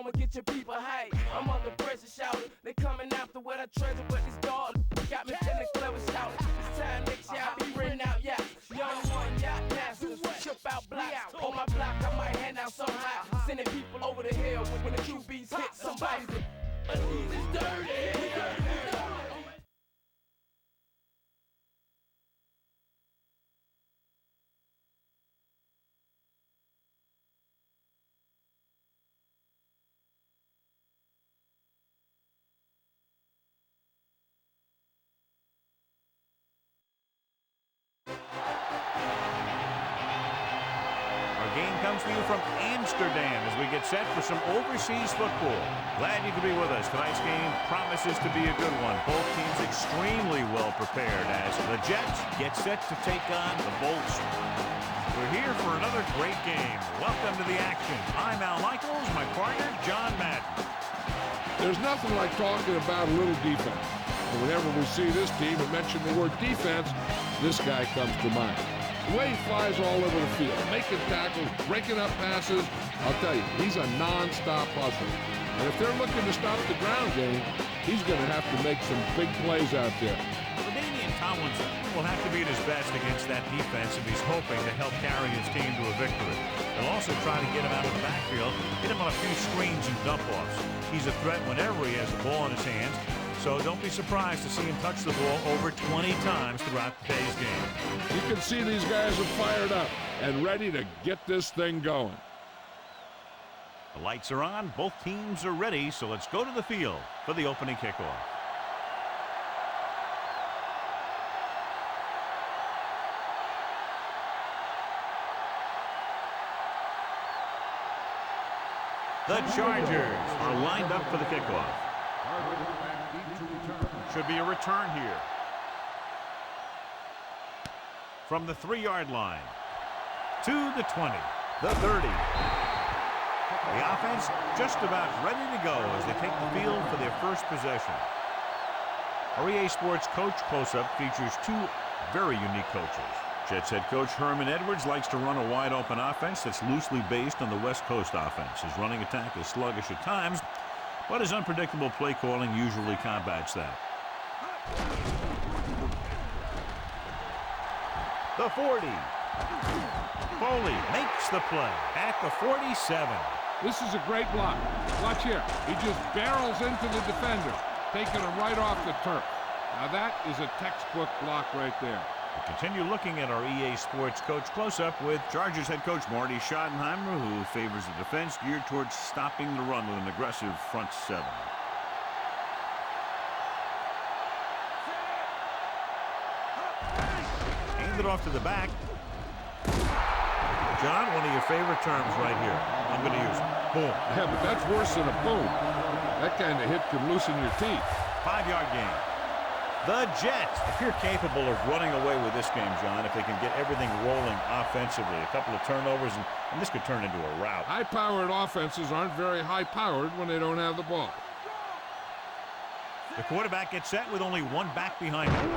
I'ma get your people hype. I'm under pressure, shouting. They coming after what I treasure, but this dog got me feeling clever, shouting. This time next year I'll be renting out yachts. Young one, yacht masters, chip out blocks. On my block, I might hand out some hot. Sending people over the hill when the QBs hit somebody's. But he's dirty. Game comes to you from Amsterdam as we get set for some overseas football. Glad you could be with us. Tonight's game promises to be a good one. Both teams extremely well prepared as the Jets get set to take on the Bolts. We're here for another great game. Welcome to the action. I'm Al Michaels, my partner, John Madden. There's nothing like talking about a little defense. And whenever we see this team and mention the word defense, this guy comes to mind. The way he flies all over the field, making tackles, breaking up passes, I'll tell you, he's a non-stop hustler. And if they're looking to stop the ground game, he's going to have to make some big plays out there. LaDainian Tomlinson will have to be at his best against that defense if he's hoping to help carry his team to a victory. They'll also try to get him out of the backfield, get him on a few screens and dump-offs. He's a threat whenever he has the ball in his hands. So don't be surprised to see him touch the ball over 20 times throughout today's game. You can see these guys are fired up and ready to get this thing going. The lights are on. Both teams are ready. So let's go to the field for the opening kickoff. The Chargers are lined up for the kickoff. Should be a return here. From the 3-yard line to the 20, the 30. The offense just about ready to go as they take the field for their first possession. Our EA Sports Coach Close-Up features two very unique coaches. Jets head coach Herman Edwards likes to run a wide-open offense that's loosely based on the West Coast offense. His running attack is sluggish at times, but his unpredictable play calling usually combats that. The 40. Foley makes the play at the 47. This is a great block. Watch here. He just barrels into the defender, taking him right off the turf. Now that is a textbook block right there. We continue looking at our EA Sports Coach Close-Up with Chargers head coach Marty Schottenheimer, who favors the defense geared towards stopping the run with an aggressive front seven. Hand it off to the back. John, one of your favorite terms right here. I'm going to use it. Boom. Yeah, but that's worse than a boom. That kind of hit can loosen your teeth. 5-yard gain. The Jets appear capable of running away with this game, John, if they can get everything rolling offensively. A couple of turnovers, and this could turn into a rout. High-powered offenses aren't very high-powered when they don't have the ball. The quarterback gets set with only one back behind him.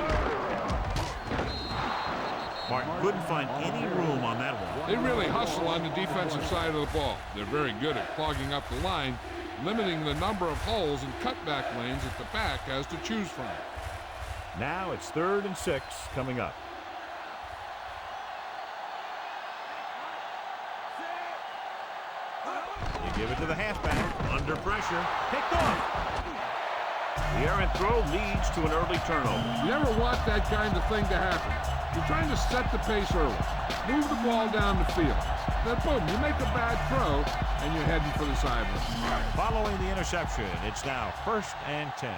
Martin couldn't find any room on that one. They really hustle on the defensive side of the ball. They're very good at clogging up the line, limiting the number of holes and cutback lanes that the back has to choose from. Now it's 3rd and 6 coming up. You give it to the halfback. Under pressure. Picked off. The errant throw leads to an early turnover. You never want that kind of thing to happen. You're trying to set the pace early. Move the ball down the field. Then boom, you make a bad throw, and you're heading for the sideline. Following the interception, it's now 1st and 10.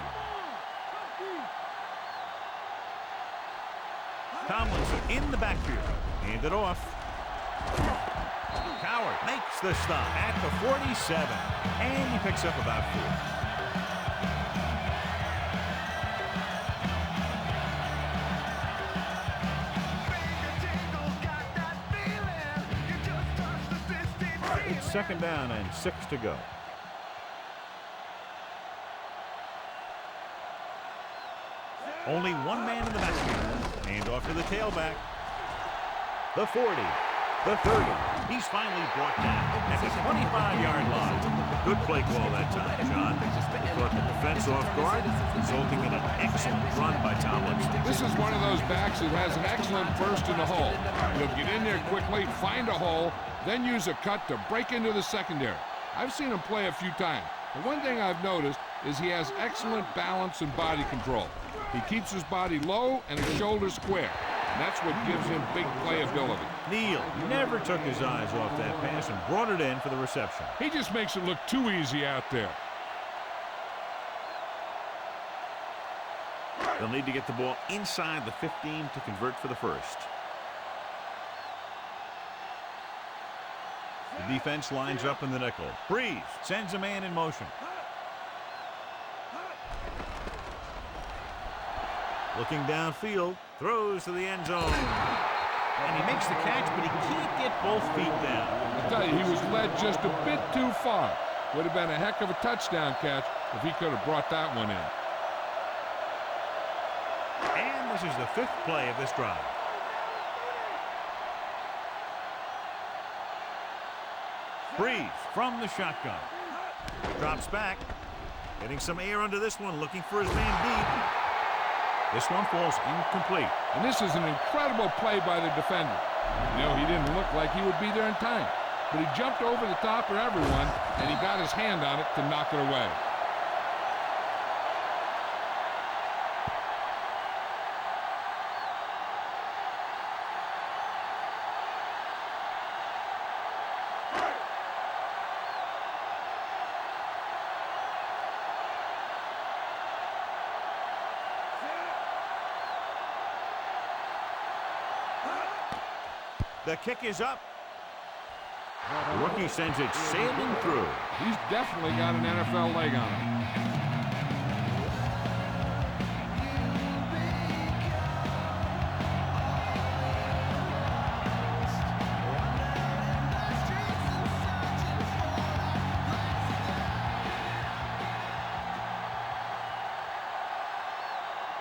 Tomlinson in the backfield. Hand it off. Coward makes the stop at the 47. And he picks up about 4. It's 2nd down and 6 to go. Only one man in the backfield. Hand off to the tailback. The 40. The 30. He's finally brought down at the 25-yard line. Good play call that time, John. They caught the defense off guard, resulting in an excellent run by Tomlinson. This is one of those backs that has an excellent burst in the hole. He'll get in there quickly, find a hole, then use a cut to break into the secondary. I've seen him play a few times. The one thing I've noticed is he has excellent balance and body control. He keeps his body low and his shoulders square. And that's what gives him big playability. Neal never took his eyes off that pass and brought it in for the reception. He just makes it look too easy out there. They'll need to get the ball inside the 15 to convert for the first. The defense lines up in the nickel. Brees sends a man in motion. Looking downfield, throws to the end zone. And he makes the catch, but he can't get both feet down. I tell you, he was led just a bit too far. Would have been a heck of a touchdown catch if he could have brought that one in. And this is the 5th play of this drive. Brees from the shotgun. Drops back. Getting some air under this one, looking for his man deep. This one falls incomplete. And this is an incredible play by the defender. You know, he didn't look like he would be there in time. But he jumped over the top of everyone, and he got his hand on it to knock it away. The kick is up. The rookie sends it sailing through. He's definitely got an NFL leg on him.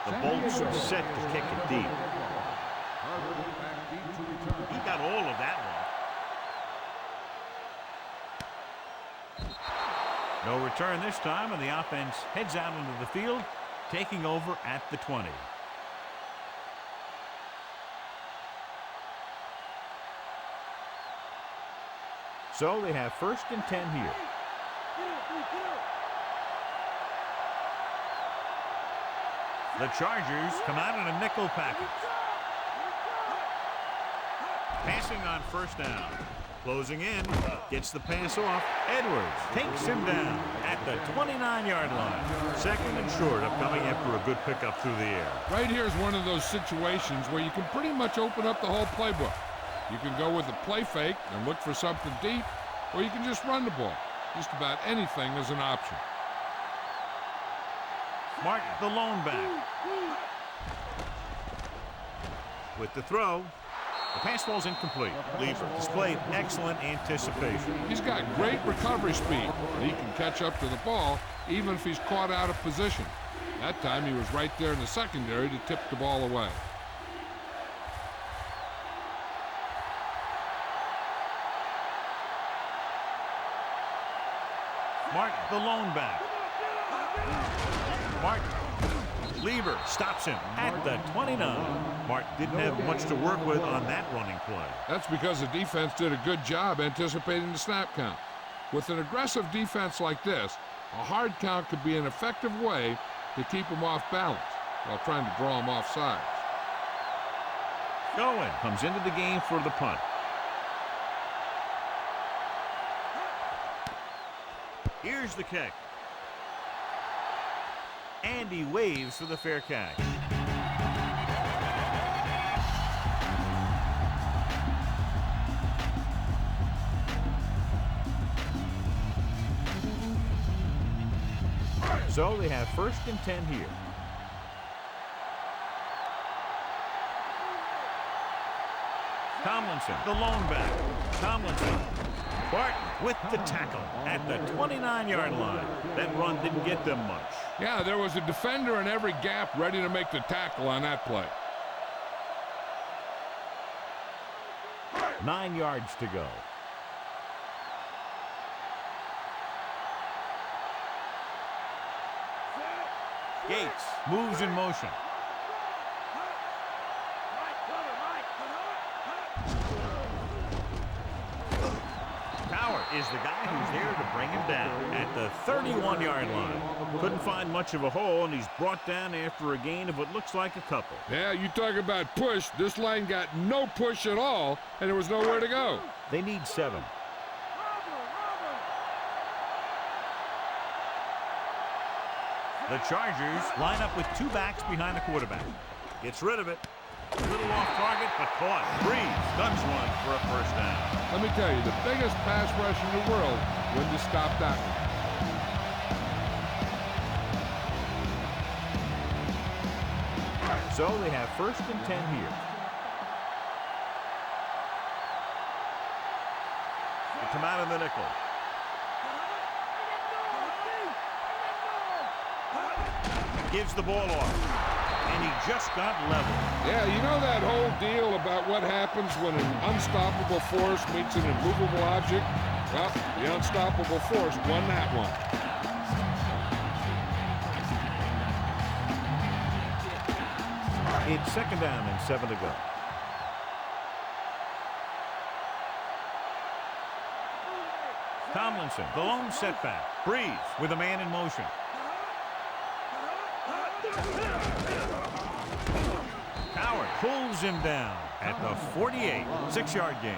The Bolts are set to kick it deep. He got all of that one. No return this time, and the offense heads out into the field, taking over at the 20. So they have 1st and 10 here. The Chargers come out in a nickel package. Passing on 1st down. Closing in. Gets the pass off. Edwards takes him down at the 29-yard line. 2nd and short upcoming after a good pickup through the air. Right here is one of those situations where you can pretty much open up the whole playbook. You can go with the play fake and look for something deep, or you can just run the ball. Just about anything is an option. Martin, the lone back. With the throw, the pass falls incomplete. Lieber displayed excellent anticipation. He's got great recovery speed, and he can catch up to the ball even if he's caught out of position. That time he was right there in the secondary to tip the ball away. Martin, the lone back. Martin. Lieber stops him at the 29. Martin didn't have much to work with on that running play. That's because the defense did a good job anticipating the snap count. With an aggressive defense like this, a hard count could be an effective way to keep them off balance while trying to draw them off sides. Owen comes into the game for the punt. Here's the kick. And he waves for the fair catch. So they have 1st and 10 here. Tomlinson, the lone back. Tomlinson. Barton with the tackle at the 29-yard line. That run didn't get them much. Yeah, there was a defender in every gap ready to make the tackle on that play. 9 yards to go. Gates moves in motion. Coward is the guy who's there to bring him down at the 31-yard line. Couldn't find much of a hole, and he's brought down after a gain of what looks like a couple. Yeah, you talk about push. This line got no push at all, and there was nowhere to go. They need 7. The Chargers line up with 2 backs behind the quarterback. Gets rid of it. A little off target, but caught. Brees guns one for a first down. Let me tell you, the biggest pass rush in the world wouldn't have stopped that. So they have 1st and 10 here. They come out of the nickel. Gives the ball off, and he just got level. Yeah, you know that whole deal about what happens when an unstoppable force meets an immovable object? Well, the unstoppable force won that one. It's 2nd down and 7 to go. Tomlinson, the lone setback. Brees with a man in motion. Coward pulls him down at the 48. 6-yard gain.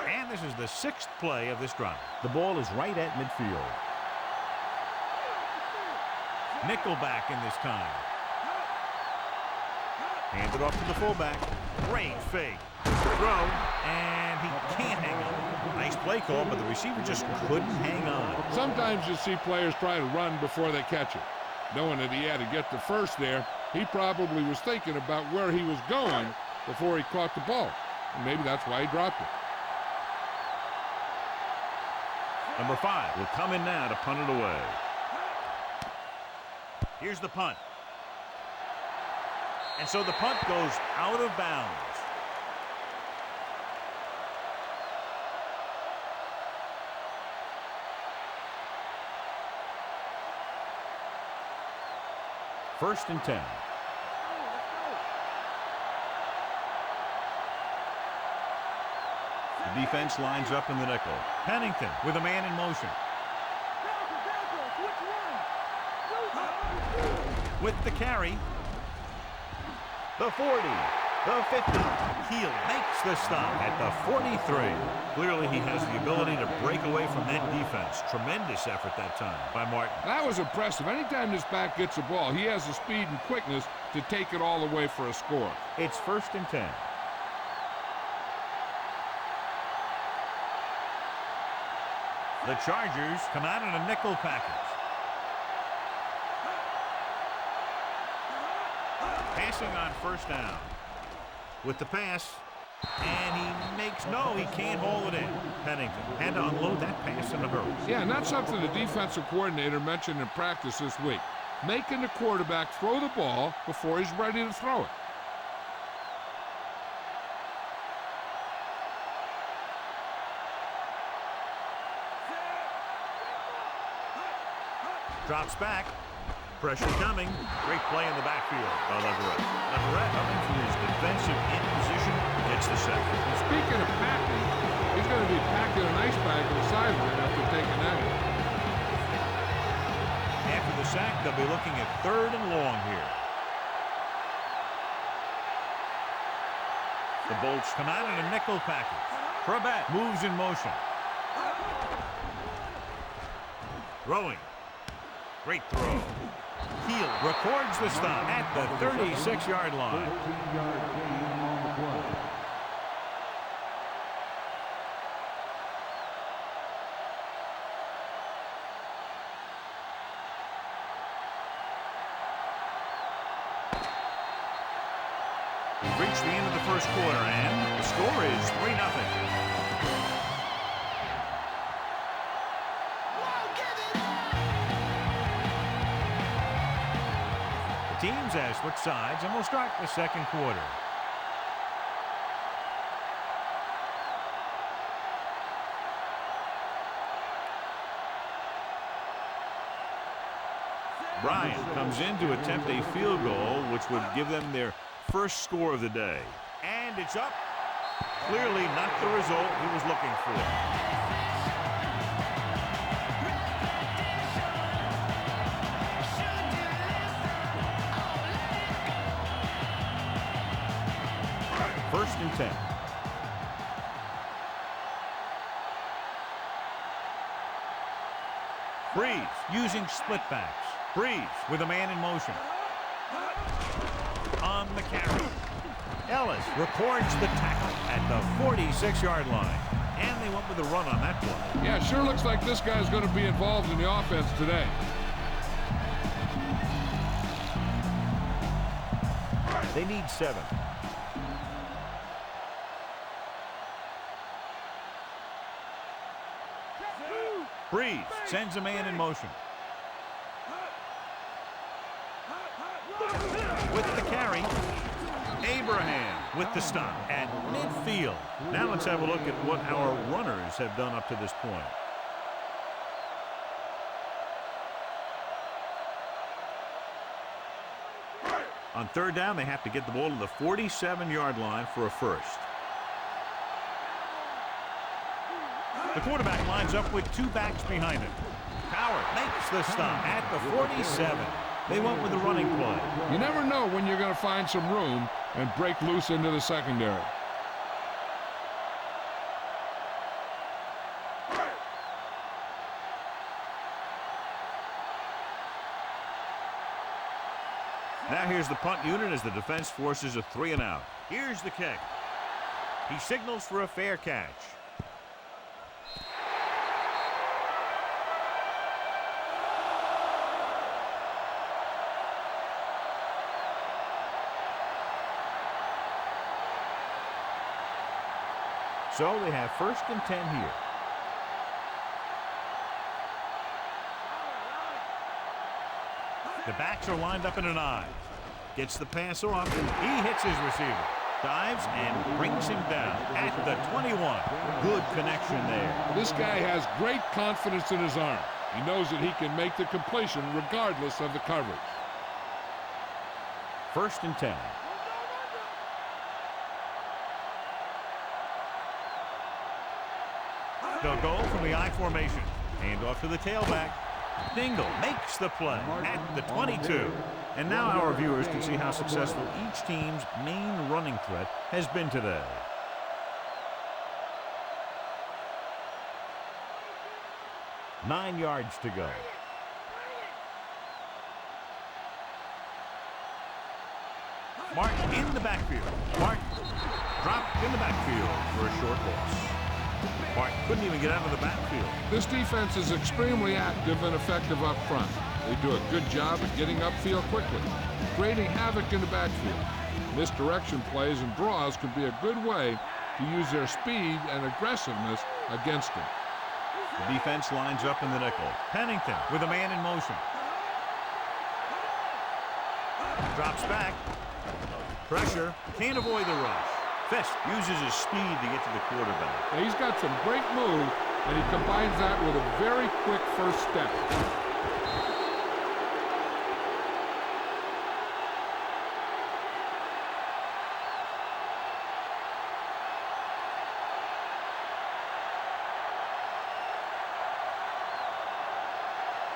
And this is the 6th play of this drive. The ball is right at midfield. Nickelback in this time. Handed off to the fullback. Great fake. Throw, and he can't hang on. Nice play call, but the receiver just couldn't hang on. Sometimes you see players try to run before they catch it. Knowing that he had to get the first there, he probably was thinking about where he was going before he caught the ball. And maybe that's why he dropped it. Number 5 will come in now to punt it away. Here's the punt. And so the punt goes out of bounds. First and 10. The defense lines up in the nickel. Pennington with a man in motion. With the carry. The 40. The 50. Heel makes the stop at the 43. Clearly he has the ability to break away from that defense. Tremendous effort that time by Martin. That was impressive. Anytime this back gets the ball, he has the speed and quickness to take it all the way for a score. It's 1st and 10. The Chargers come out in a nickel package. Passing on 1st down. With the pass, and he makes no, he can't haul it in. Pennington had to unload that pass in a hurry. Yeah, and that's something the defensive coordinator mentioned in practice this week. Making the quarterback throw the ball before he's ready to throw it. Drops back. Pressure coming. Great play in the backfield by Leverett. Leverett coming from his defensive end position. Gets the sack. And speaking of packing, he's going to be packing an ice bag on the sideline after taking that hit. After the sack, they'll be looking at 3rd and long here. The Bolts come out in a nickel package. Crabette moves in motion. Throwing. Great throw. Heel records the stop at the 36-yard line. We've reached the end of the 1st quarter, and the score is 3-0. Teams have switched sides, and we'll start the 2nd quarter. Bryant comes in to attempt a field goal, which would give them their first score of the day. And it's up. Clearly not the result he was looking for. First and 10. Brees using split backs. Brees with a man in motion. On the carry. Ellis records the tackle at the 46-yard line. And they went with a run on that play. Yeah, sure looks like this guy's going to be involved in the offense today. They need 7. Brees sends a man in motion. With the carry, Abraham with the stop at midfield. Now let's have a look at what our runners have done up to this point. On third down, they have to get the ball to the 47-yard line for a first. The quarterback lines up with 2 backs behind him. Howard makes the stop at the 47. They went with the running play. You never know when you're going to find some room and break loose into the secondary. Now here's the punt unit as the defense forces a 3-and-out. Here's the kick. He signals for a fair catch. So they have first and 10 here. The backs are lined up in an I. Gets the pass off. He hits his receiver. Dives and brings him down at the 21. Good connection there. This guy has great confidence in his arm. He knows that he can make the completion regardless of the coverage. First and 10. They'll go from the I formation. Hand off to the tailback. Dingle makes the play at the 22. And now our viewers can see how successful each team's main running threat has been today. Nine yards to go. Martin in the backfield. Martin dropped in the backfield for a short loss. Martin couldn't even get out of the backfield. This defense is extremely active and effective up front. They do a good job at getting upfield quickly, creating havoc in the backfield. Misdirection plays and draws can be a good way to use their speed and aggressiveness against them. The defense lines up in the nickel. Pennington with a man in motion. Drops back. Pressure. Can't avoid the rush. Fisk uses his speed to get to the quarterback. Now he's got some great moves, and he combines that with a very quick first step.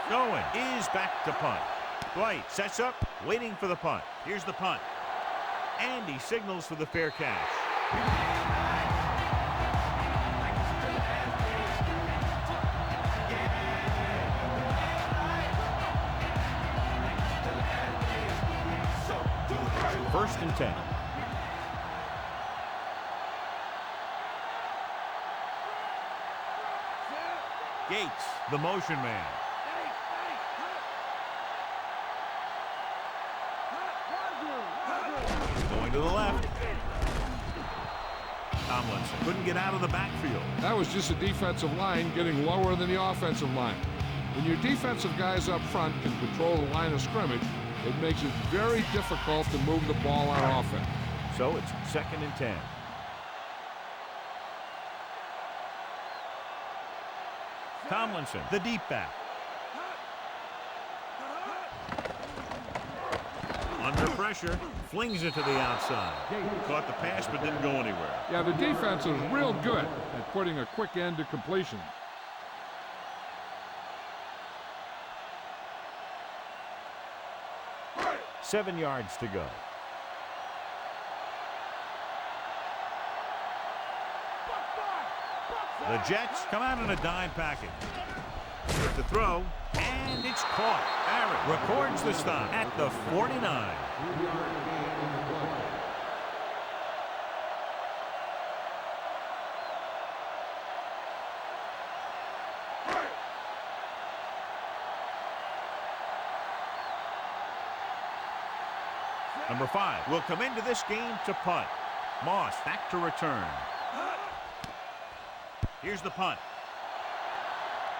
Going is back to punt. Dwight sets up, waiting for the punt. Here's the punt. And he signals for the fair catch. First and 10. Gates, the motion man. Going to the left. Tomlinson couldn't get out of the backfield. That was just a defensive line getting lower than the offensive line. When your defensive guys up front can control the line of scrimmage, it makes it very difficult to move the ball on offense. So it's second and 10. Tomlinson, the deep back. Under pressure, flings it to the outside. Caught the pass but didn't go anywhere. Yeah, the defense is real good at putting a quick end to completion. Seven yards to go. The Jets come out in a dime package. With the throw, and it's caught. Barrett records the stop at the 49. Number 5 will come into this game to punt. Moss back to return. Here's the punt.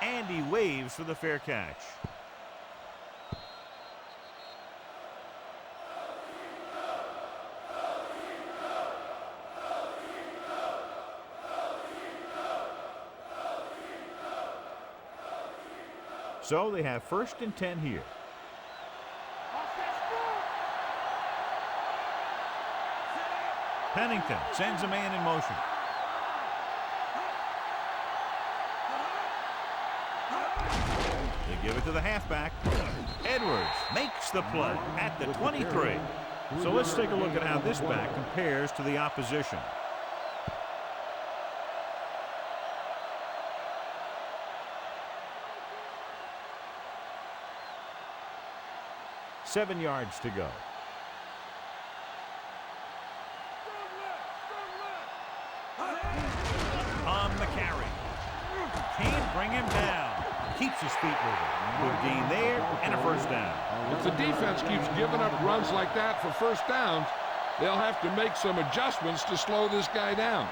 And he waves for the fair catch. So they have 1st and 10 here. Pennington sends a man in motion. They give it to the halfback. Edwards makes the play at the 23. So let's take a look at how this back compares to the opposition. Seven yards to go. On the carry. Can't bring him down. Keeps his feet moving. Good gain there and a first down. If the defense keeps giving up runs like that for first downs, they'll have to make some adjustments to slow this guy down.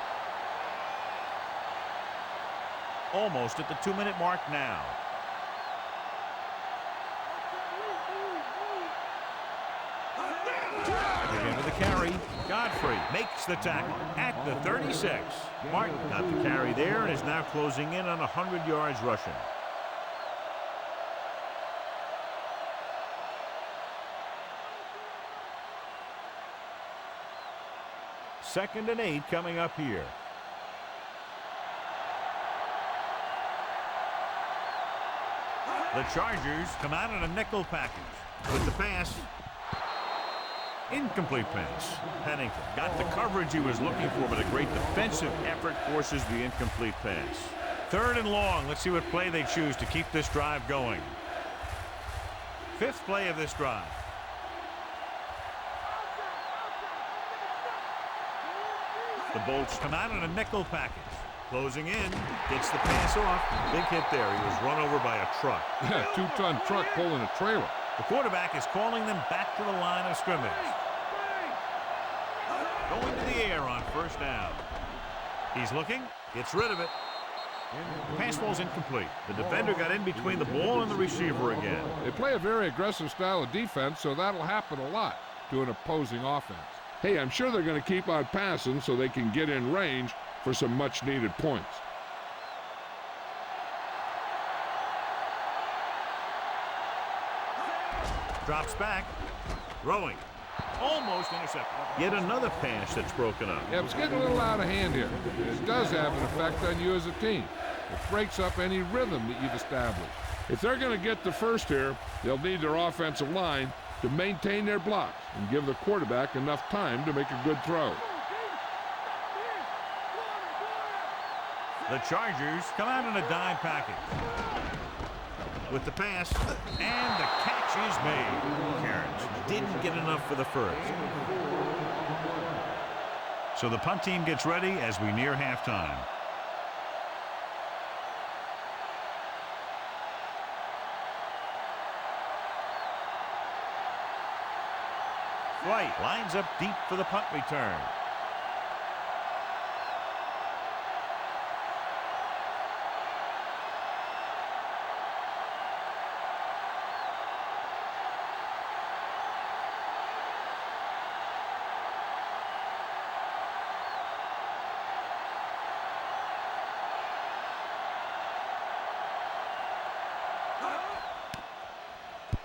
Almost at the 2-minute mark now. Again with the carry. Godfrey makes the tackle at the 36. Martin got the carry there and is now closing in on 100 yards rushing. Second and 8 coming up here. The Chargers come out in a nickel package with the pass. Incomplete pass. Pennington got the coverage he was looking for, but a great defensive effort forces the incomplete pass. Third and long. Let's see what play they choose to keep this drive going. 5th play of this drive. The Bolts come out in a nickel package. Closing in. Gets the pass off. Big hit there. He was run over by a truck. Yeah, 2-ton truck pulling a trailer. The quarterback is calling them back to the line of scrimmage. Going to the air on first down. He's looking. Gets rid of it. The pass ball's incomplete. The defender got in between the ball and the receiver again. They play a very aggressive style of defense, so that'll happen a lot to an opposing offense. Hey, I'm sure they're going to keep on passing so they can get in range for some much-needed points. Drops back. Throwing. Almost intercepted. Yet another pass that's broken up. Yeah, it's getting a little out of hand here. It does have an effect on you as a team. It breaks up any rhythm that you've established. If they're going to get the first here, they'll need their offensive line to maintain their blocks and give the quarterback enough time to make a good throw. The Chargers come out in a dime package. With the pass, and the catch is made. Carrots didn't get enough for the first. So the punt team gets ready as we near halftime. White lines up deep for the punt return.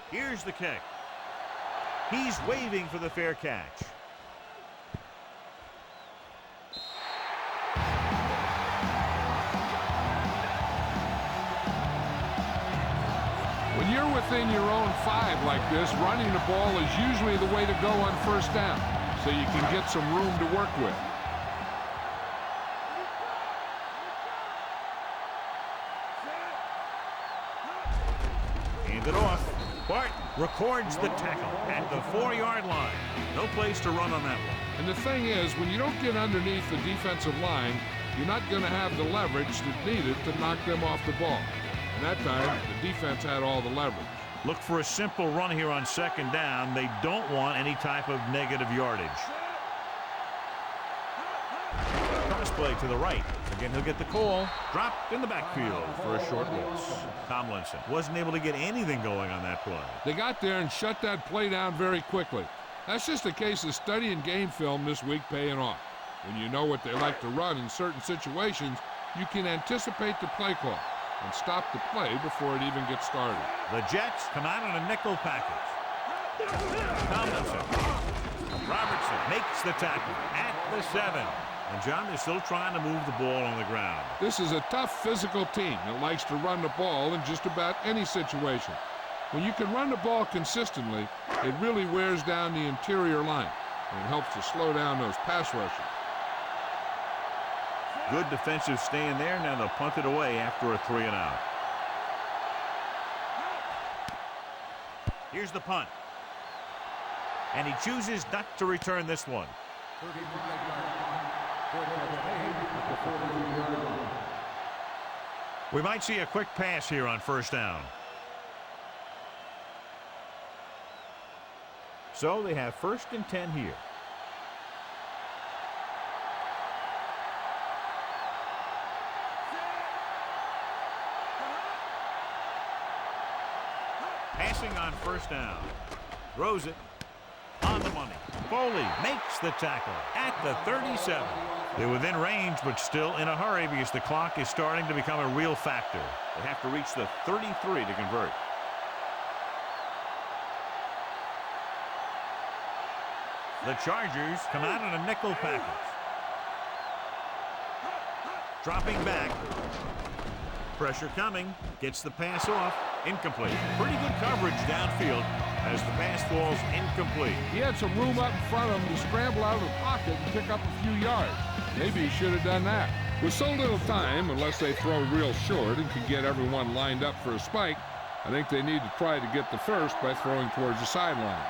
Here's the kick. He's waving for the fair catch. When you're within your own 5 like this, running the ball is usually the way to go on first down, so you can get some room to work with. Hand it off. Bart records the tackle at the 4-yard line. No place to run on that one. And the thing is, when you don't get underneath the defensive line, you're not going to have the leverage that's needed to knock them off the ball. And that time, the defense had all the leverage. Look for a simple run here on second down. They don't want any type of negative yardage. Cross play to the right. Again, he'll get the call. Dropped in the backfield for a short loss. Tomlinson wasn't able to get anything going on that play. They got there and shut that play down very quickly. That's just a case of studying game film this week paying off. When you know what they like to run in certain situations, you can anticipate the play call and stop the play before it even gets started. The Jets come out on a nickel package. Tomlinson. Robertson makes the tackle at the 7. And John, they're still trying to move the ball on the ground. This is a tough physical team that likes to run the ball in just about any situation. When you can run the ball consistently, it really wears down the interior line, and it helps to slow down those pass rushers. Good defensive stand there. Now they'll punt it away after a 3-and-out. Here's the punt. And he chooses not to return this one. We might see a quick pass here on first down. So they have 1st and 10 here. Passing on first down. Throws it on the money. Foley makes the tackle at the 37. They're within range, but still in a hurry because the clock is starting to become a real factor. They have to reach the 33 to convert. The Chargers come out in a nickel package. Dropping back. Pressure coming. Gets the pass off. Incomplete. Pretty good coverage downfield as the pass falls incomplete. He had some room up in front of him to scramble out of the pocket and pick up a few yards. Maybe he should have done that. With so little time, unless they throw real short and can get everyone lined up for a spike, I think they need to try to get the first by throwing towards the sideline.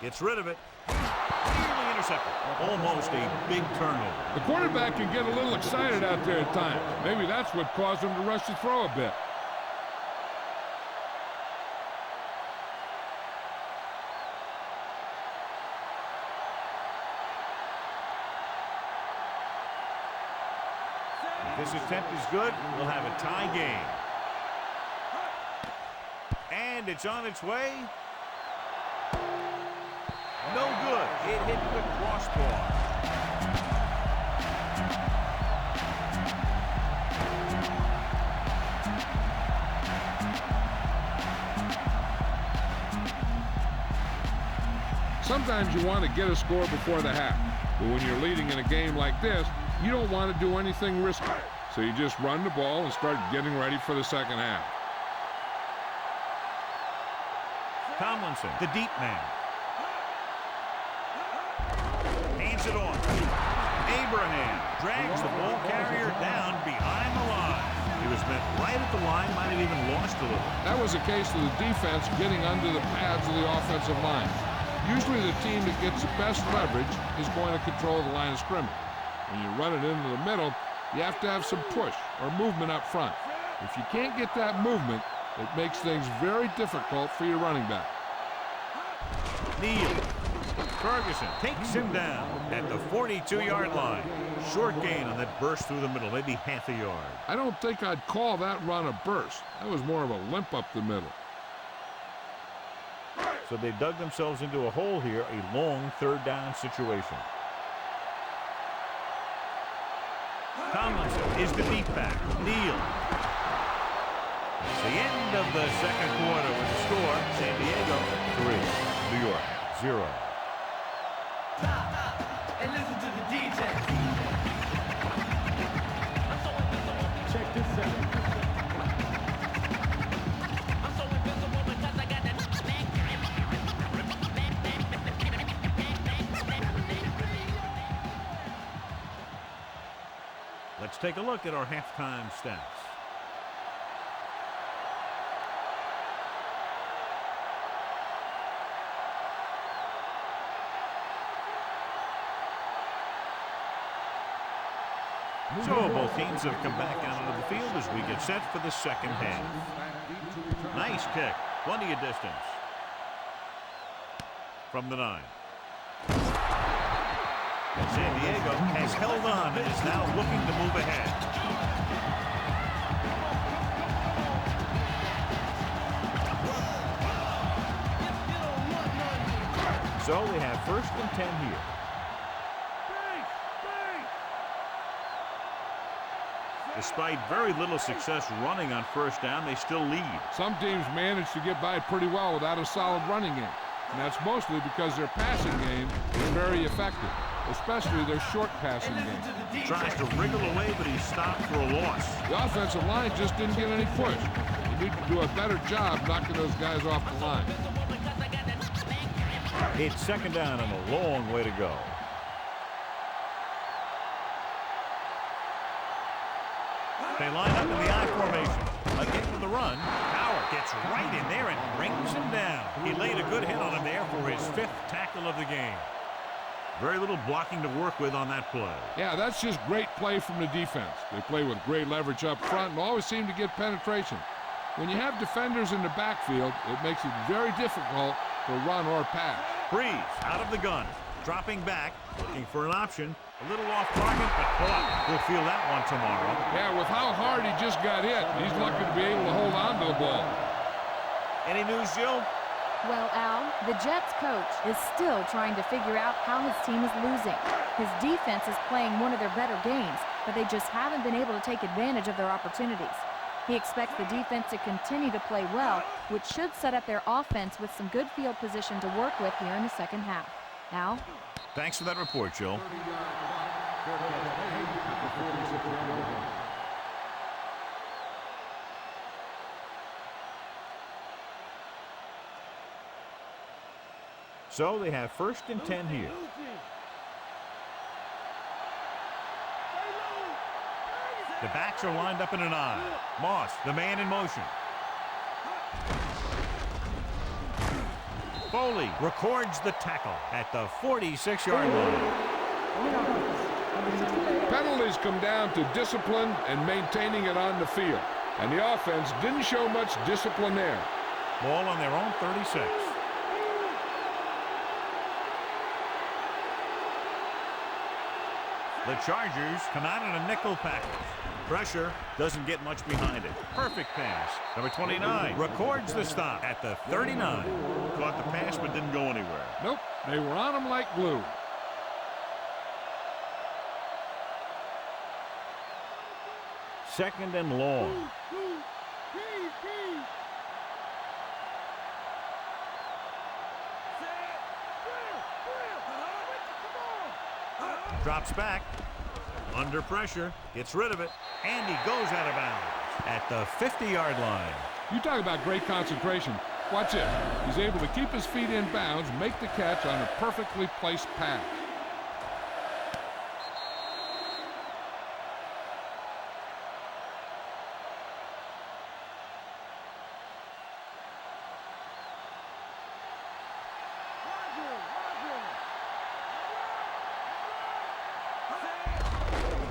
Gets rid of it. Nearly intercepted. Almost a big turnover. The quarterback can get a little excited out there at times. Maybe that's what caused him to rush the throw a bit. If this attempt is good, we'll have a tie game. And it's on its way. No good. It hit the crossbar. Sometimes you want to get a score before the half. But when you're leading in a game like this, you don't want to do anything risky. So you just run the ball and start getting ready for the second half. Tomlinson, the deep man. Hands it on. Abraham drags the ball carrier down behind the line. He was met right at the line, might have even lost a little. That was a case of the defense getting under the pads of the offensive line. Usually the team that gets the best leverage is going to control the line of scrimmage. When you run it into the middle, you have to have some push or movement up front. If you can't get that movement, it makes things very difficult for your running back. Neal. Ferguson takes him down at the 42-yard line. Short gain on that burst through the middle, maybe half a yard. I don't think I'd call that run a burst. That was more of a limp up the middle. So they dug themselves into a hole here, a long third down situation. Tomlinson is the deep back. Neal. It's the end of the second quarter with the score. San Diego 3, New York 0. And listen to the DJ. Check this out. I'm so invisible because I got that. Let's take a look at our halftime stats. So both teams have come back out onto the field as we get set for the second half. Nice kick. Plenty of distance. From the 9. And San Diego has held on and is now looking to move ahead. So they have 1st and 10 here. Despite very little success running on 1st down, they still lead. Some teams manage to get by pretty well without a solid running game. And that's mostly because their passing game is very effective, especially their short passing game. Tries to wriggle away, but he's stopped for a loss. The offensive line just didn't get any push. They need to do a better job knocking those guys off the line. It's 2nd down and a long way to go. They line up in the I formation. Again for the run. Howard gets right in there and brings him down. He laid a good hit on him there for his 5th tackle of the game. Very little blocking to work with on that play. Yeah, that's just great play from the defense. They play with great leverage up front and always seem to get penetration. When you have defenders in the backfield, it makes it very difficult to run or pass. Brees out of the gun. Dropping back, looking for an option. A little off target, but caught. We'll feel that one tomorrow. Yeah, with how hard he just got hit, he's lucky to be able to hold on to the ball. Any news, Jill? Well, Al, the Jets coach is still trying to figure out how his team is losing. His defense is playing one of their better games, but they just haven't been able to take advantage of their opportunities. He expects the defense to continue to play well, which should set up their offense with some good field position to work with here in the second half. Al? Thanks for that report, Jill. So they have 1st and 10 here. The backs are lined up in an I. Moss, the man in motion. Foley records the tackle at the 46-yard line. Penalties come down to discipline and maintaining it on the field. And the offense didn't show much discipline there. Ball on their own 36. The Chargers come out in a nickel package. Pressure doesn't get much behind it. Perfect pass. Number 29 records the stop at the 39. Caught the pass but didn't go anywhere. Nope, they were on him like glue. Second and long. Drops back. Under pressure. Gets rid of it. And he goes out of bounds at the 50-yard line. You talk about great concentration. Watch it. He's able to keep his feet in bounds, make the catch on a perfectly placed pass.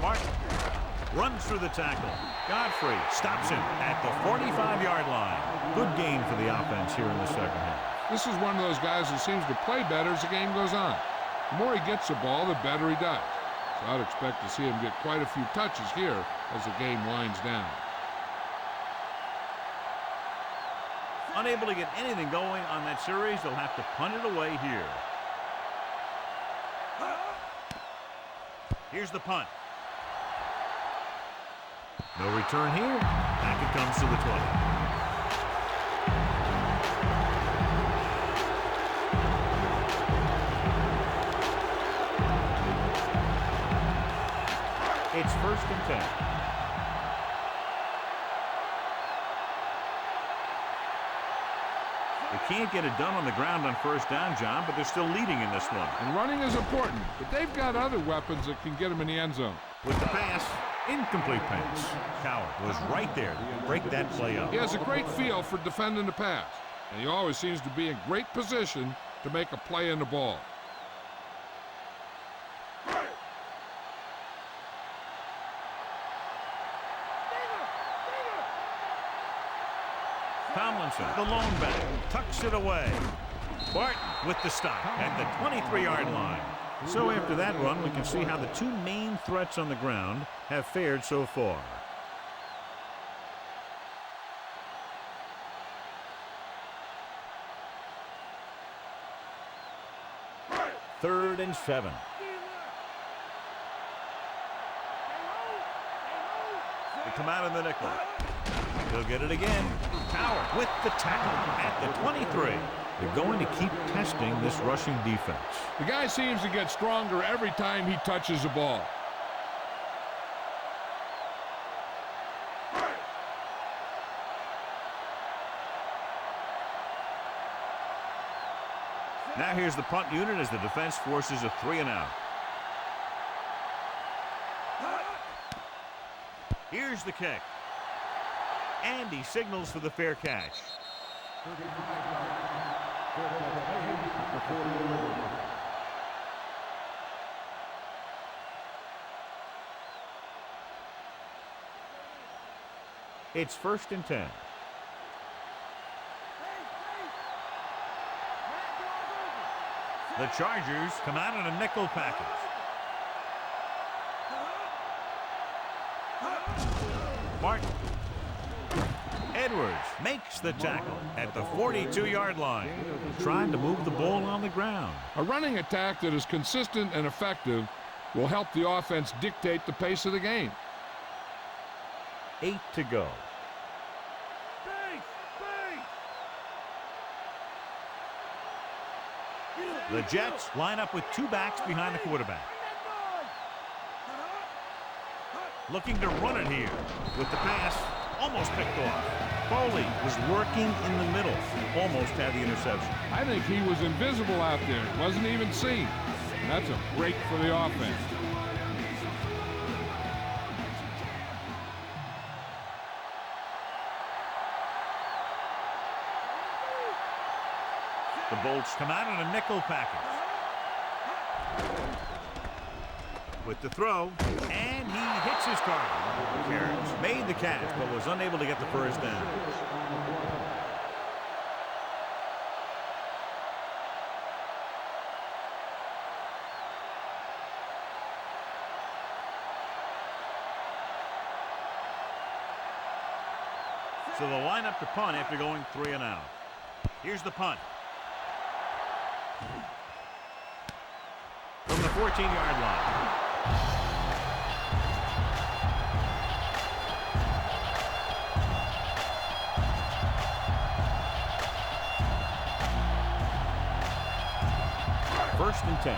Martin runs through the tackle. Godfrey stops him at the 45-yard line. Good gain for the offense here in the second half. This is one of those guys that seems to play better as the game goes on. The more he gets the ball, the better he does. So I'd expect to see him get quite a few touches here as the game winds down. Unable to get anything going on that series, they'll have to punt it away here. Here's the punt. No return here. Back it comes to the 20. It's 1st and 10. They can't get it done on the ground on 1st down, John, but they're still leading in this one. And running is important, but they've got other weapons that can get them in the end zone. With the pass, incomplete pass. Coward was right there to break that play up. He has a great feel for defending the pass, and he always seems to be in great position to make a play in the ball. Tomlinson, the lone back, tucks it away. Barton with the stop at the 23-yard line. So after that run, we can see how the two main threats on the ground have fared so far. Third and 7. They come out in the nickel. He'll get it again. Power with the tackle at the 23. They're going to keep testing this rushing defense. The guy seems to get stronger every time he touches the ball. Now here's the punt unit as the defense forces a 3-and-out. Here's the kick. And he signals for the fair catch. It's 1st and 10. The Chargers come out in a nickel package. Martin. Edwards makes the tackle at the 42-yard line, trying to move the ball on the ground. A running attack that is consistent and effective will help the offense dictate the pace of the game. 8 to go. The Jets line up with two backs behind the quarterback. Looking to run it here with the pass. Almost picked off. Foley was working in the middle. Almost had the interception. I think he was invisible out there. Wasn't even seen. That's a break for the offense. The Bolts come out in a nickel package. With the throw, and he hits his target. Cairns made the catch, but was unable to get the first down. So they'll line up to punt after going 3-and-out. Here's the punt. From the 14-yard line. First and 10.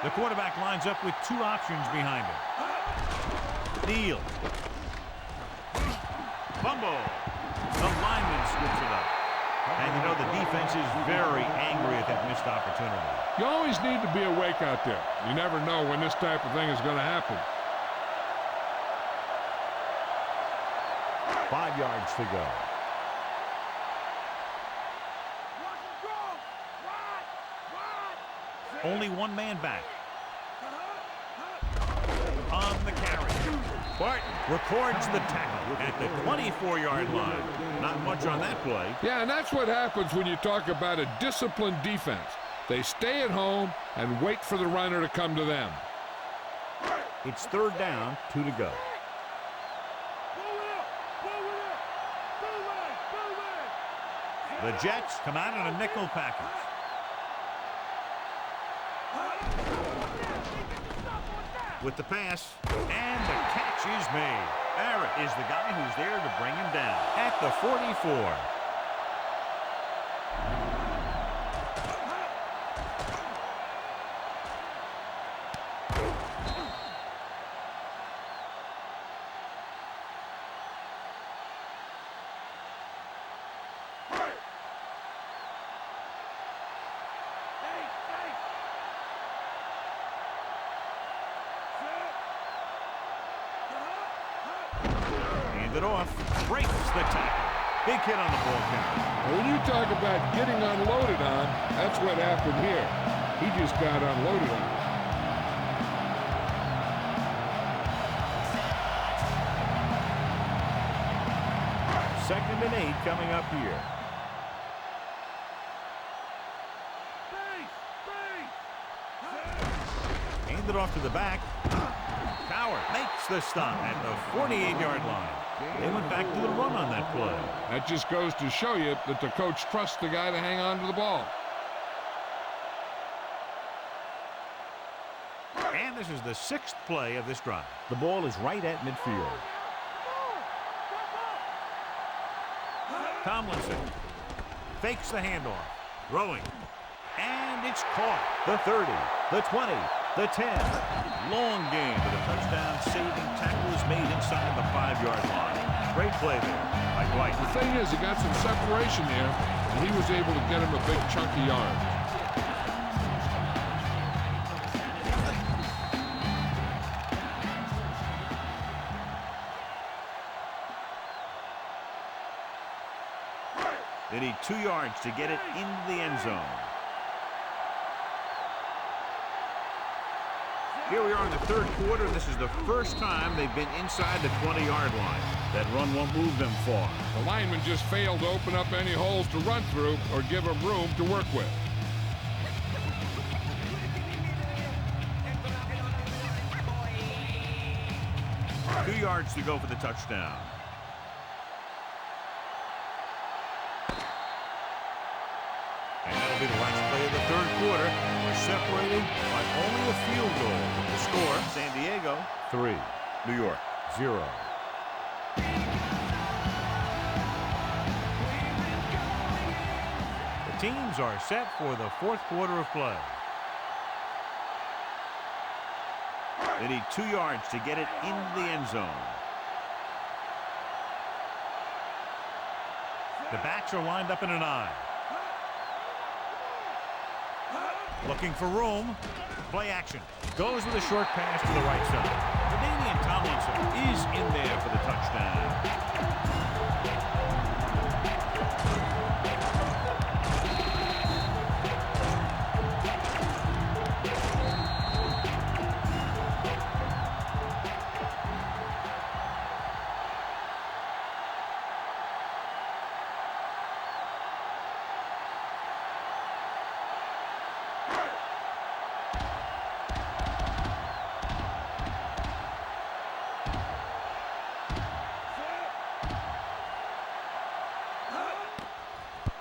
The quarterback lines up with two options behind him. Deal. Fumble. The lineman scoops it up. And you know the defense is very angry at that missed opportunity. You always need to be awake out there. You never know when this type of thing is going to happen. 5 yards to go. Only one man back. On the carry. Barton records the tackle at the 24-yard line. Not much on that play. Yeah, and that's what happens when you talk about a disciplined defense. They stay at home and wait for the runner to come to them. It's third down, 2 to go. The Jets come out in a nickel package. with the pass, and the catch is made. Barrett is the guy who's there to bring him down at the 44. It off, breaks the tackle. Big hit on the ball count. When you talk about getting unloaded on, that's what happened here. He just got unloaded on. Second and 8 coming up here. Hand it off to the back. Coward makes the stop at the 48-yard line. They went back to the run on that play. That just goes to show you that the coach trusts the guy to hang on to the ball. And this is the 6th play of this drive. The ball is right at midfield. Tomlinson fakes the handoff. Throwing. And it's caught. The 30, the 20, the 10. Long gain to the touchdown. Saving tackle is made inside the 5-yard line. Great play there by Dwight. The thing is, he got some separation there, and he was able to get him a big chunk of yards. They need 2 yards to get it into the end zone. Here we are in the 3rd quarter. This is the first time they've been inside the 20-yard line. That run won't move them far. The lineman just failed to open up any holes to run through or give him room to work with. Two yards to go for the touchdown. And that'll be the last play of the 3rd quarter. We're separated by only a field goal. The score, San Diego 3, New York 0. The teams are set for the 4th quarter of play. They need 2 yards to get it into the end zone. The backs are lined up in an I. Looking for room. Play action. Goes with a short pass to the right side. LaDainian Tomlinson is in there for the touchdown.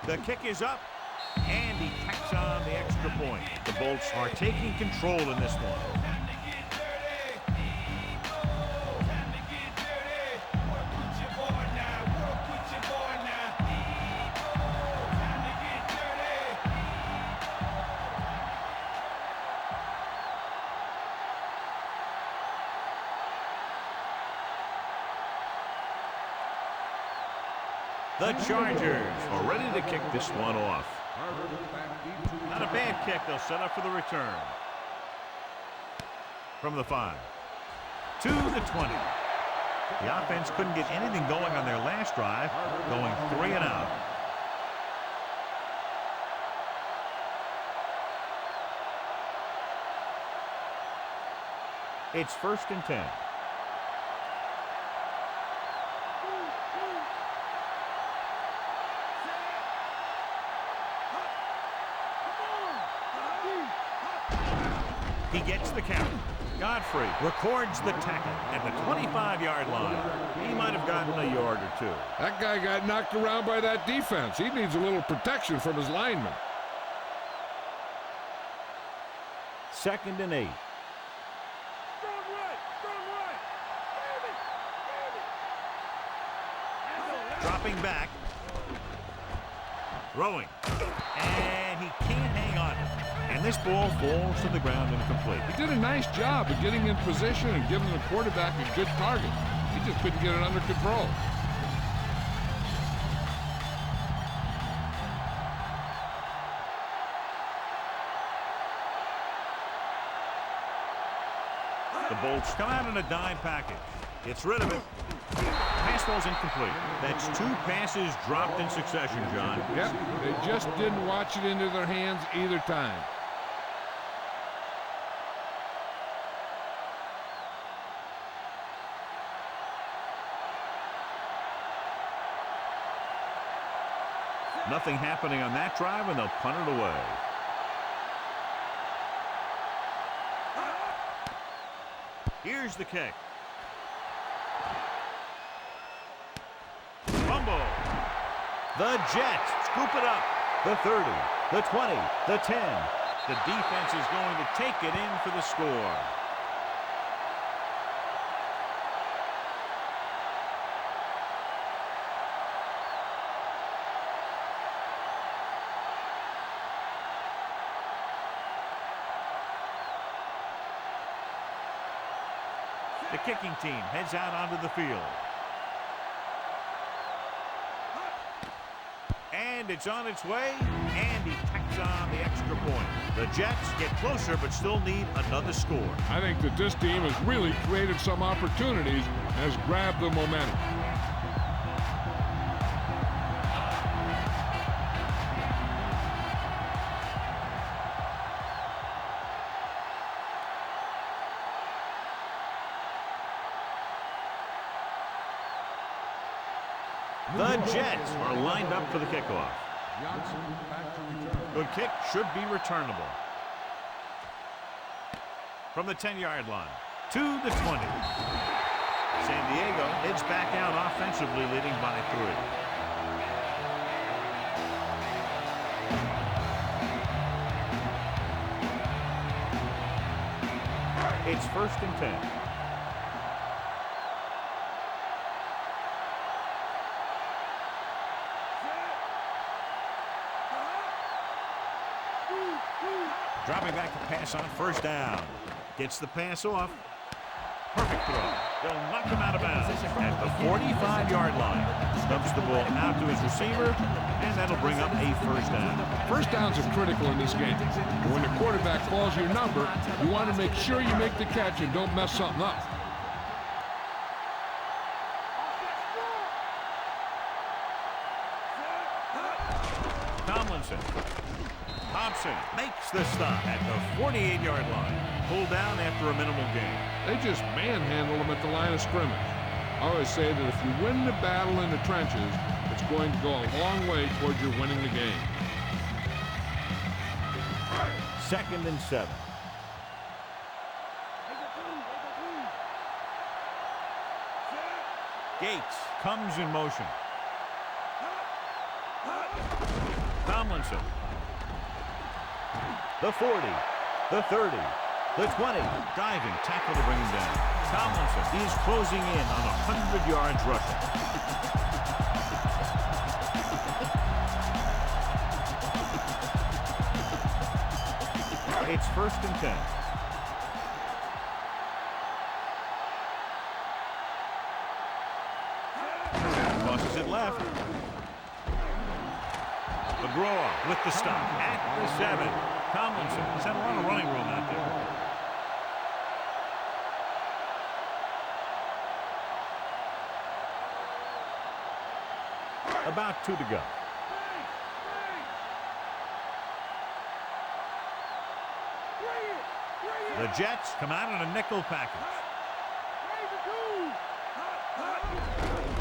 The kick is up, and he tacks on the extra point. The Bolts are taking control in this one. The Chargers are ready to kick this one off. Not a bad kick. They'll set up for the return. From the 5 to the 20. The offense couldn't get anything going on their last drive, going 3 and out. It's 1st and 10. He gets the count. Godfrey records the tackle at the 25-yard line. He might have gotten a yard or 2. That guy got knocked around by that defense. He needs a little protection from his linemen. 2nd and 8. Dropping back. Throwing. And he can't hang on. And this ball falls to the ground incomplete. He did a nice job of getting in position and giving the quarterback a good target. He just couldn't get it under control. The Bolts come out in a dime package. Gets rid of it. Pass ball's incomplete. That's 2 passes dropped in succession, John. Yep, they just didn't watch it into their hands either time. Nothing happening on that drive, and they'll punt it away. Here's the kick. Fumble. The Jets scoop it up. The 30, the 20, the 10. The defense is going to take it in for the score. The kicking team heads out onto the field. And it's on its way, and he tacks on the extra point. The Jets get closer, but still need another score. I think that this team has really created some opportunities and has grabbed the momentum. The Jets are lined up for the kickoff. Good kick, should be returnable. From the 10-yard line to the 20. San Diego heads back out offensively, leading by 3. It's 1st and 10. Dropping back to pass on 1st down. Gets the pass off. Perfect throw. They'll knock him out of bounds at the 45-yard line. Dumps the ball out to his receiver, and that'll bring up a 1st down. 1st downs are critical in this game. And when the quarterback calls your number, you want to make sure you make the catch and don't mess something up. Tomlinson. Thompson makes the stop at the 48-yard line. Pulled down after a minimal gain. They just manhandle them at the line of scrimmage. I always say that if you win the battle in the trenches, it's going to go a long way towards your winning the game. 2nd and 7. Gates comes in motion. Tomlinson. The 40, the 30, the 20. Diving tackle to bring him down. Tomlinson is closing in on 100 yards rushing. It's 1st and 10. Tosses it left. McGraw with the stop at the 7. Tomlinson has had a lot of running room out there. About 2 to go. The Jets come out in a nickel package.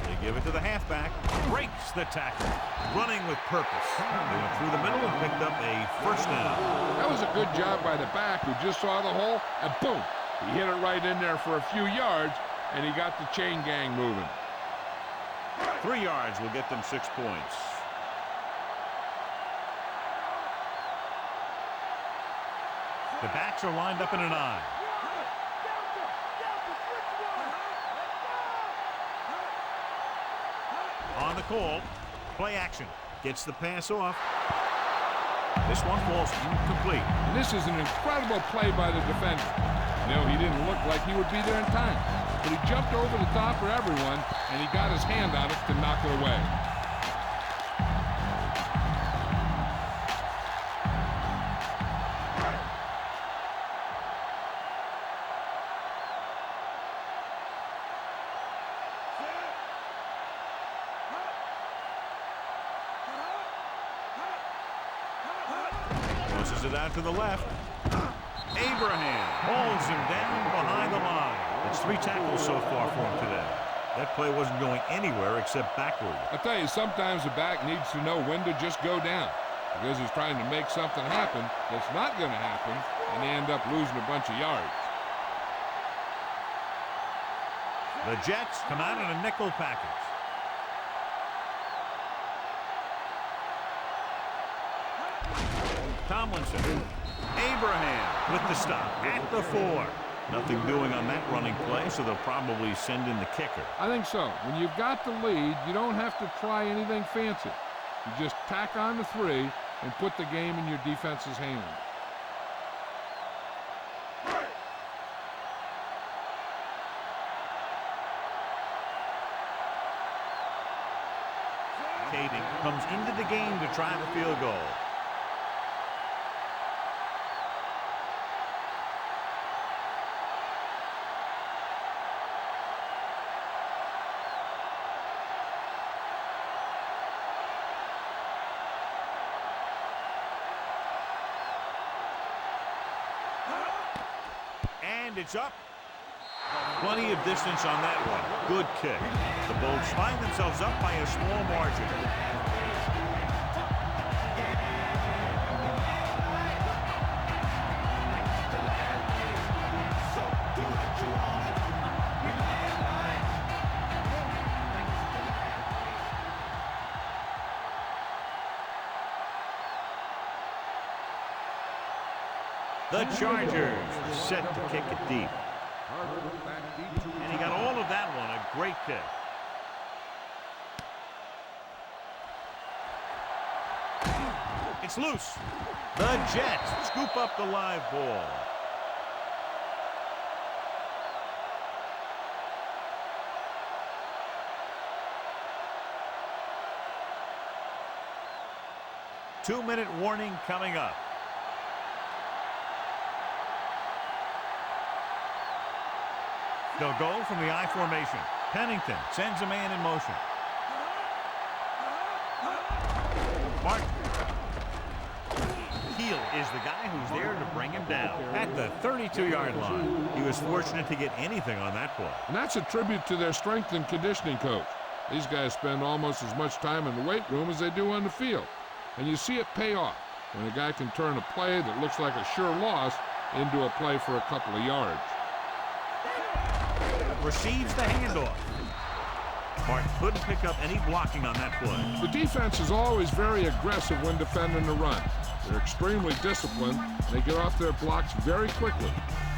They give it to the halfback. Breaks the tackle. Running with purpose. They went through the middle and picked up a 1st down. That was a good job by the back who just saw the hole, and boom, he hit it right in there for a few yards, and he got the chain gang moving. 3 yards will get them 6 points. The backs are lined up in an I. On the call, play action. Gets the pass off. This one falls incomplete. And this is an incredible play by the defender. You know, he didn't look like he would be there in time, but he jumped over the top of everyone, and he got his hand on it to knock it away. Pushes it out to the left. Abraham holds him down behind the line. It's 3 tackles so far for him today. That play wasn't going anywhere except backward. I tell you, sometimes the back needs to know when to just go down because he's trying to make something happen that's not going to happen, and they end up losing a bunch of yards. The Jets come out in a nickel package. Tomlinson. Abraham with the stop at the 4. Nothing doing on that running play, so they'll probably send in the kicker. I think so. When you've got the lead, you don't have to try anything fancy. You just tack on the 3 and put the game in your defense's hands. Kading comes into the game to try the field goal. And it's up. Plenty of distance on that one. Good kick. The Bolts find themselves up by a small margin. The Chargers set to kick it deep. And he got all of that one. A great kick. It's loose. The Jets scoop up the live ball. Two-minute warning coming up. They'll go from the I formation. Pennington sends a man in motion. Martin. Heel is the guy who's there to bring him down at the 32-yard line. He was fortunate to get anything on that play. And that's a tribute to their strength and conditioning coach. These guys spend almost as much time in the weight room as they do on the field. And you see it pay off when a guy can turn a play that looks like a sure loss into a play for a couple of yards. Receives the handoff. Martin couldn't pick up any blocking on that play. The defense is always very aggressive when defending the run. They're extremely disciplined. They get off their blocks very quickly.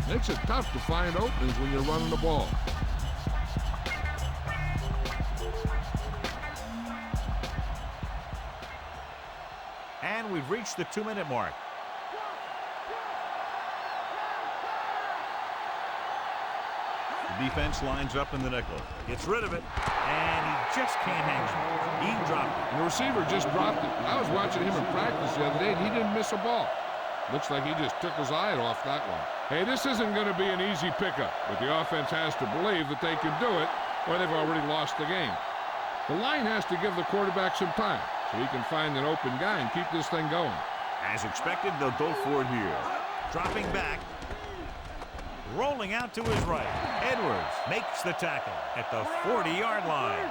Makes it tough to find openings when you're running the ball. And we've reached the 2-minute mark. Defense lines up in the nickel. Gets rid of it, and he just can't hang it. He dropped it. And the receiver just dropped it. I was watching him in practice the other day, and he didn't miss a ball. Looks like he just took his eye off that one. Hey, this isn't going to be an easy pickup, but the offense has to believe that they can do it, or they've already lost the game. The line has to give the quarterback some time, so he can find an open guy and keep this thing going. As expected, they'll go for it here. Dropping back. Rolling out to his right. Edwards makes the tackle at the 40-yard line.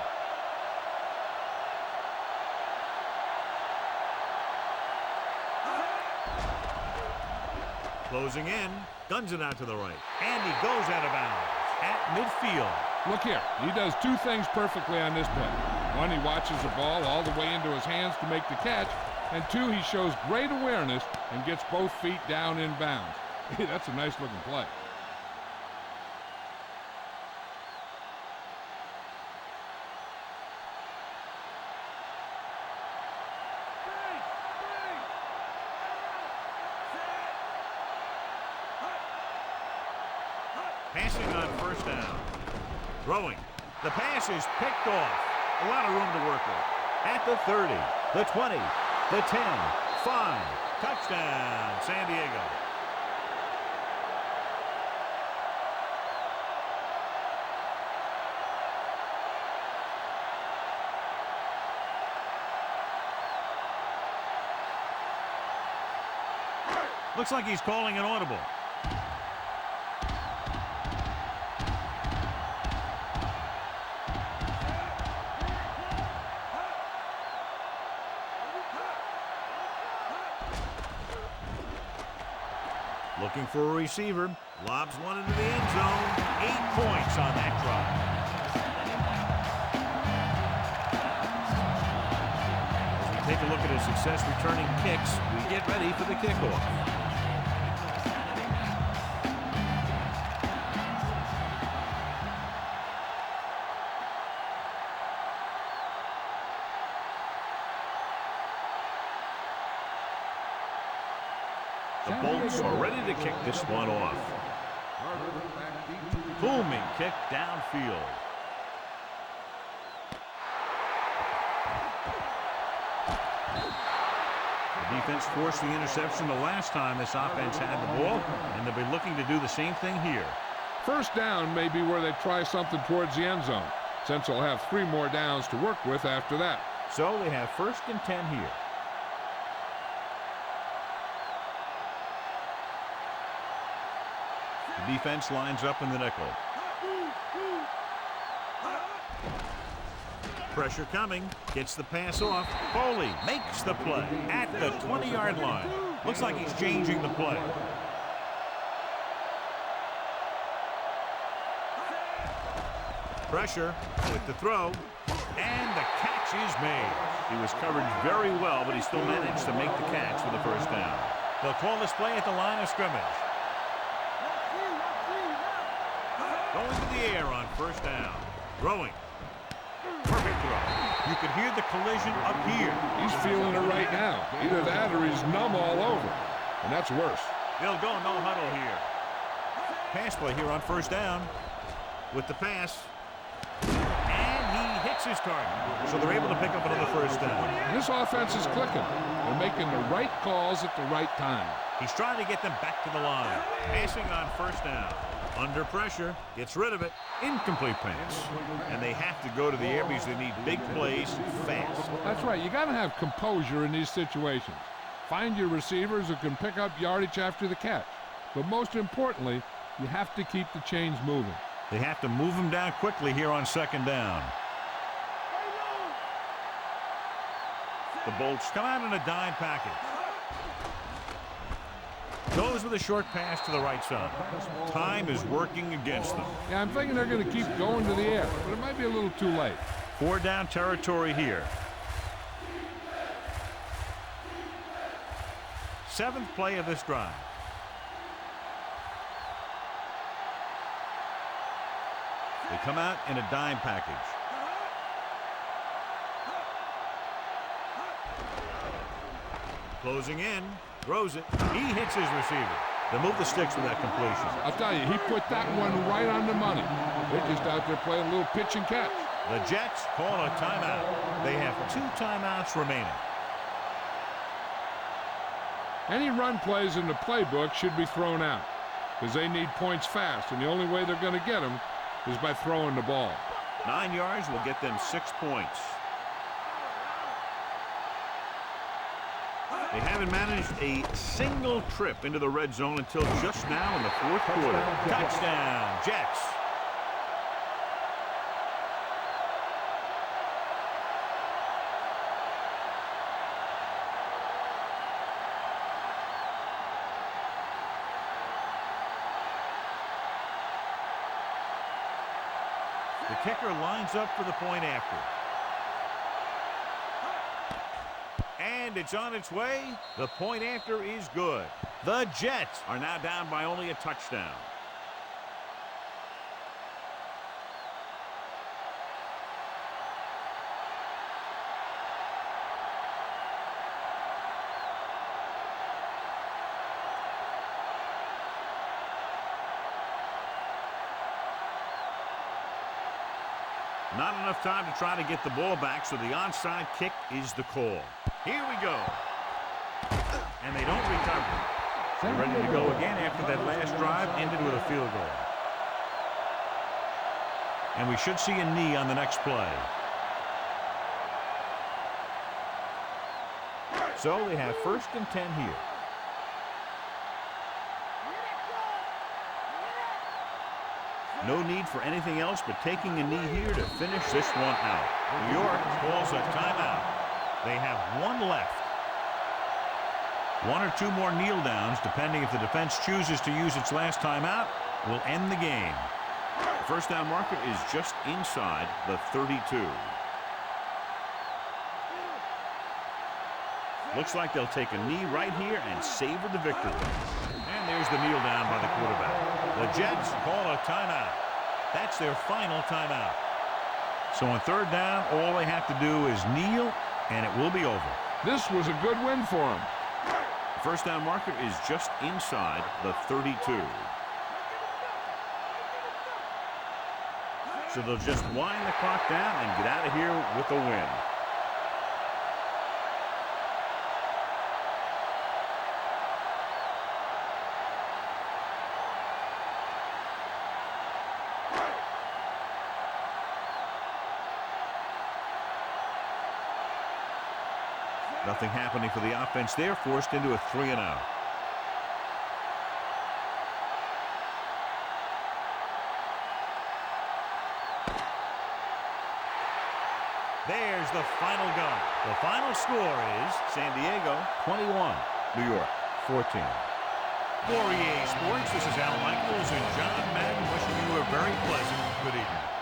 Closing in, guns it out to the right. And he goes out of bounds at midfield. Look here, he does 2 things perfectly on this play. 1, he watches the ball all the way into his hands to make the catch. And 2, he shows great awareness and gets both feet down in bounds. That's a nice looking play. Passing on first down. Throwing. The pass is picked off. A lot of room to work with. At the 30, the 20, the 10, 5. Touchdown, San Diego. Looks like he's calling an audible. Looking for a receiver. Lobs one into the end zone. 8 points on that drive. As we take a look at his success returning kicks, we get ready for the kickoff. The Bolts are ready to kick this one off. Booming kick downfield. The defense forced the interception the last time this offense had the ball, and they'll be looking to do the same thing here. First down may be where they try something towards the end zone, since they'll have 3 more downs to work with after that. So they have 1st and 10 here. The defense lines up in the nickel. Pressure coming. Gets the pass off. Foley makes the play at the 20-yard line. Looks like he's changing the play. Pressure with the throw. And the catch is made. He was covered very well, but he still managed to make the catch for the first down. They'll call this play at the line of scrimmage. Going to the air on first down. Throwing. Perfect throw. You could hear the collision up here. He's feeling it right now. Either that or he's numb all over. And that's worse. They'll go no huddle here. Pass play here on first down. With the pass. And he hits his target. So they're able to pick up another first down. This offense is clicking. They're making the right calls at the right time. He's trying to get them back to the line. Passing on first down. Under pressure, gets rid of it. Incomplete pass. And they have to go to the air because they need big plays fast. That's right. You got to have composure in these situations. Find your receivers who can pick up yardage after the catch. But most importantly, you have to keep the chains moving. They have to move them down quickly here on second down. The Bolts come out in a dime package. Goes with a short pass to the right side. Time is working against them. Yeah, I'm thinking they're going to keep going to the air, but it might be a little too late. 4 down territory here. 7th play of this drive. They come out in a dime package. Closing in. Throws it. He hits his receiver. They move the sticks with that completion. I'll tell you, he put that one right on the money. They're just out there playing a little pitch and catch. The Jets call a timeout. They have 2 timeouts remaining. Any run plays in the playbook should be thrown out because they need points fast, and the only way they're going to get them is by throwing the ball. 9 yards will get them 6 points. They haven't managed a single trip into the red zone until just now in the 4th quarter. Touchdown, Jets. The kicker lines up for the point after. And it's on its way. The point after is good. The Jets are now down by only a touchdown. Not enough time to try to get the ball back, so the onside kick is the call. Here we go. And they don't recover. They're ready to go again after that last drive ended with a field goal. And we should see a knee on the next play. So they have 1st and 10 here. No need for anything else but taking a knee here to finish this one out. New York calls a timeout. They have one left. 1 or 2 more kneel downs, depending if the defense chooses to use its last timeout, will end the game. The first down marker is just inside the 32. Looks like they'll take a knee right here and savor the victory. And there's the kneel down by the quarterback. The Jets call a timeout. That's their final timeout. So on 3rd down, all they have to do is kneel, and it will be over. This was a good win for him. The first down marker is just inside the 32. So they'll just wind the clock down and get out of here with a win. Nothing happening for the offense there, forced into a 3-and-out. There's the final gun. The final score is San Diego 21, New York 14. For EA Sports, this is Al Michaels and John Madden wishing you a very pleasant good evening.